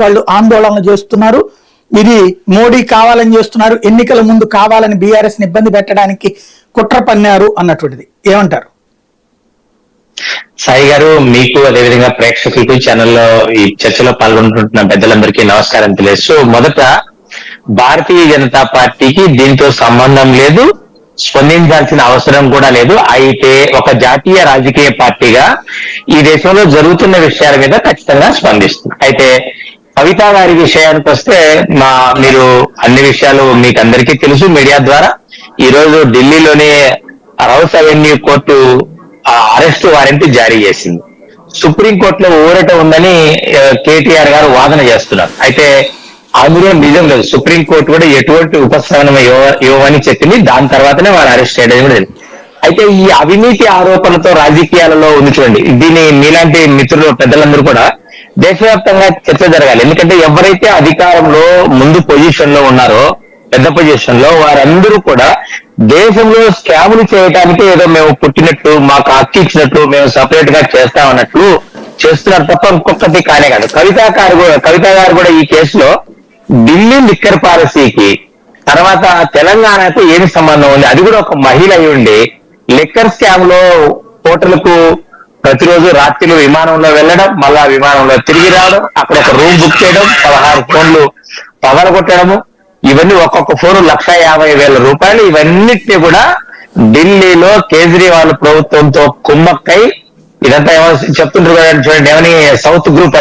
వాళ్ళు ఆందోళన చేస్తున్నారు. ఇది మోడీ కావాలని చేస్తున్నారు, ఎన్నికల ముందు కావాలని బీఆర్ఎస్ ని ఇబ్బంది పెట్టడానికి కుట్ర పన్నారు అన్నటువంటిది ఏమంటారు? సాయి గారు, మీకు అదేవిధంగా ప్రేక్షకులకు ఛానల్లో ఈ చర్చలో పాల్గొంటున్న పెద్దలందరికీ నమస్కారం తెలియజేస్తూ, మొదట భారతీయ జనతా పార్టీకి దీంతో సంబంధం లేదు, స్పందించాల్సిన అవసరం కూడా లేదు. అయితే ఒక జాతీయ రాజకీయ పార్టీగా ఈ దేశంలో జరుగుతున్న విషయాల మీద ఖచ్చితంగా స్పందిస్తుంది. అయితే కవిత గారి విషయానికి వస్తే, మీరు అన్ని విషయాలు మీకు అందరికీ తెలుసు మీడియా ద్వారా. ఈ రోజు ఢిల్లీలోని rows avenue court arrest warrant జారీ చేసింది. సుప్రీంకోర్టులో ఊరట ఉందని కేటీఆర్ గారు వాదన చేస్తున్నారు. అయితే అందులో నిజం లేదు. సుప్రీంకోర్టు కూడా ఎటువంటి ఉపశమనం ఇవ్వమని చెప్పింది. దాని తర్వాతనే వారు అరెస్ట్ చేయడం కూడా తెలియదు. అయితే ఈ అవినీతి ఆరోపణలతో రాజకీయాలలో ఉంది చూడండి, దీన్ని మీలాంటి మిత్రులు పెద్దలందరూ కూడా దేశవ్యాప్తంగా చర్చ జరగాలి. ఎందుకంటే ఎవరైతే అధికారంలో ముందు పొజిషన్ లో ఉన్నారో, పెద్ద పొజిషన్ లో, వారందరూ కూడా దేశంలో స్కాములు చేయడానికి ఏదో మేము పుట్టినట్టు, మాకు హక్కు ఇచ్చినట్టు, మేము సపరేట్ గా చేస్తామన్నట్లు చేస్తున్నారు తప్ప ఇంకొకటి కానే కాదు. కవిత గారు కూడా ఈ కేసులో ఢిల్లీ లిక్కర్ పాలసీకి తర్వాత తెలంగాణకు ఏమి సంబంధం ఉంది? అది కూడా ఒక మహిళ అయి ఉండి లిక్కర్ స్కామ్ లో హోటల్కు ప్రతిరోజు రాత్రిలో విమానంలో వెళ్ళడం, మళ్ళా విమానంలో తిరిగి రావడం, అక్కడ ఒక రూమ్ బుక్ చేయడం, 16 ఫోన్లు పగలగొట్టడము, ఇవన్నీ ఒక్కొక్క ఫోన్ ₹150,000. ఇవన్నిటినీ కూడా ఢిల్లీలో కేజ్రీవాల్ ప్రభుత్వంతో కుమ్మక్కై ఇదంతా ఏమో చెప్తుంటారు కదా చూడండి, ఏమని సౌత్ గ్రూప్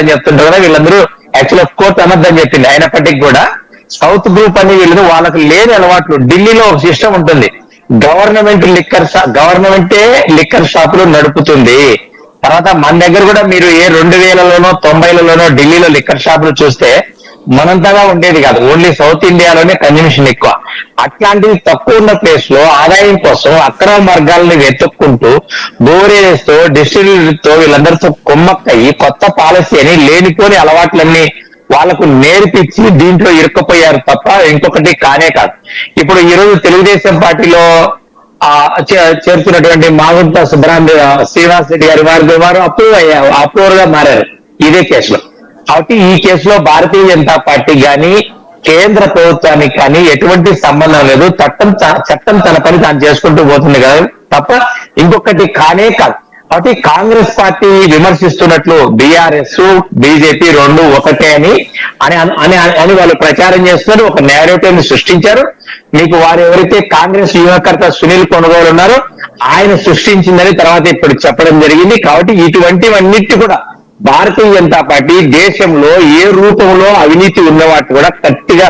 అని చెప్తుంటారు కదా. వీళ్ళందరూ యాక్చువల్ కోర్టు అనొద్దని చెప్పింది. అయినప్పటికీ కూడా సౌత్ గ్రూప్ అని వీళ్ళు వాళ్ళకు లేని అలవాట్లు. ఢిల్లీలో ఒక సిస్టమ్ ఉంటుంది, గవర్నమెంటే లిక్కర్ షాపులు నడుపుతుంది. తర్వాత మన దగ్గర కూడా మీరు ఏ 2000లోనో 90లలోనో ఢిల్లీలో లిక్కర్ షాపులు చూస్తే మనంతగా ఉండేది కాదు. ఓన్లీ సౌత్ ఇండియాలోనే కన్జంప్షన్ ఎక్కువ. అట్లాంటివి తక్కువ ఉన్న ప్లేస్ లో ఆదాయం కోసం అక్రమ మార్గాలని వెతుక్కుంటూ బోరేస్తో డిస్ట్రిబ్యూటర్తో వీళ్ళందరితో కుమ్మక్కయ్యి కొత్త పాలసీ అని లేనిపోని అలవాట్లన్నీ వాళ్లకు నేర్పించి దీంట్లో ఇరుక్కుపోయారు తప్ప ఇంకొకటి కానే కాదు. ఇప్పుడు ఈ రోజు తెలుగుదేశం పార్టీలో చేరుతున్నటువంటి మాగుంట శ్రీనివాస్ రెడ్డి గారి వారు అప్రూవర్ గా మారారు ఇదే కేసులో. కాబట్టి ఈ కేసులో భారతీయ జనతా పార్టీ కానీ కేంద్ర ప్రభుత్వానికి కానీ ఎటువంటి సంబంధం లేదు. చట్టం తన పని తాను చేసుకుంటూ పోతుంది కదా తప్ప ఇంకొకటి కానే కాదు. కాబట్టి కాంగ్రెస్ పార్టీ విమర్శిస్తున్నట్లు బీఆర్ఎస్ బీజేపీ రెండు ఒకటే అని వాళ్ళు ప్రచారం చేస్తున్నారు. ఒక నేరేటివ్ ని సృష్టించారు. మీకు వారు ఎవరైతే కాంగ్రెస్ వ్యూహకర్త సునీల్ కొనుగోలు ఉన్నారో ఆయన సృష్టించిందని తర్వాత ఇప్పుడు చెప్పడం జరిగింది. కాబట్టి ఇటువంటివన్నిటి కూడా భారతీయ జనతా పార్టీ దేశంలో ఏ రూపంలో అవినీతి ఉన్న వాటి కూడా గట్టిగా